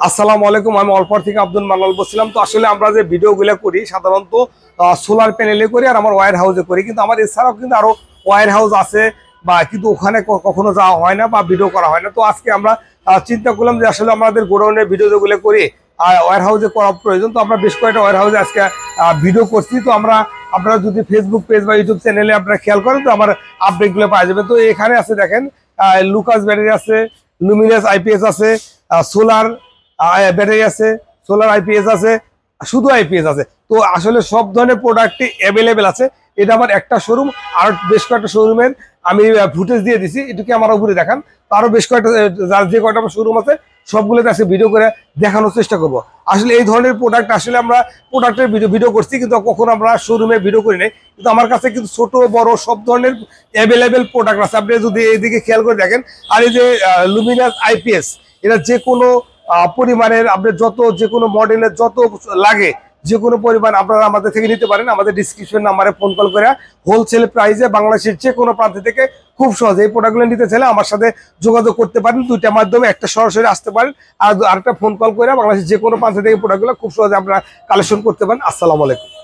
আসসালামু আলাইকুম। আমি অল্পর থেকে আব্দুল মান্নান বলছিলাম। তো আসলে আমরা যে ভিডিওগুলো করি সাধারণত সোলার প্যানেলে করি আর আমার ওয়্যার হাউসে করি, কিন্তু আমার এছাড়াও কিন্তু আরো ওয়্যার হাউস আছে, বা কিন্তু ওখানে কখনো যাওয়া হয় না বা ভিডিও করা হয় না। তো আজকে আমরা চিন্তা করলাম যে আসলে আমাদের গোডাউনের ভিডিও যেগুলো করি আর ওয়্যার হাউসে করা প্রয়োজন, তো আমরা বেশ কয়েকটা ওয়্যার হাউসে আজকে ভিডিও করছি। তো আপনারা যদি ফেসবুক পেজ বা ইউটিউব চ্যানেলে আপনারা খেয়াল করেন তো আমার আপডেটগুলো পাওয়া যাবে। তো এখানে আছে দেখেন, লুকাস ব্যাটারি আছে, লুমিনাস আইপিএস আছে, সোলার ব্যাটারি আছে, সোলার আইপিএস আছে, শুধু আইপিএস আছে। তো আসলে সব ধরনের প্রোডাক্টই অ্যাভেলেবেল আছে। এটা আমার একটা শোরুম, আর বেশ কয়েকটা শোরুমের আমি ফুটেজ দিয়ে দিছি, এটুকু আমার উপরে দেখান। তো আরো বেশ কয়েকটা যার যে কয়টা আমার শোরুম আছে সবগুলোতে আজকে ভিডিও করে দেখানোর চেষ্টা করব। আসলে এই ধরনের প্রোডাক্ট আসলে আমরা প্রোডাক্টের ভিডিও করছি, কিন্তু কখনো আমরা শোরুমে ভিডিও করি নাই। কিন্তু আমার কাছে কিন্তু ছোট বড় সব ধরনের অ্যাভেলেবেল প্রোডাক্ট আছে। আপনি যদি এইদিকে খেয়াল করে দেখেন, আর এই যে লুমিনাস আইপিএস, এটা যে কোনো পরিমাণের আপনি যে কোনো মডেলের যত লাগে যে কোনো পরিমাণ আপনারা আমাদের থেকে নিতে পারেন। আমাদের ডিসক্রিপশন নাম্বারে ফোন কল করে হোলসেল প্রাইসে বাংলাদেশের যে কোনো প্রান্ত থেকে খুব সহজে এই প্রোডাক্টগুলো নিতে চাইলে আমার সাথে যোগাযোগ করতে পারেন। দুইটা মাধ্যমে, একটা সরাসরি আসতে পারেন, আর আরেকটা ফোন কল করে বাংলাদেশের যে কোনো প্রান্ত থেকে প্রোডাক্টগুলো খুব সহজে আপনারা কালেকশন করতে পারেন। আসসালামু আলাইকুম।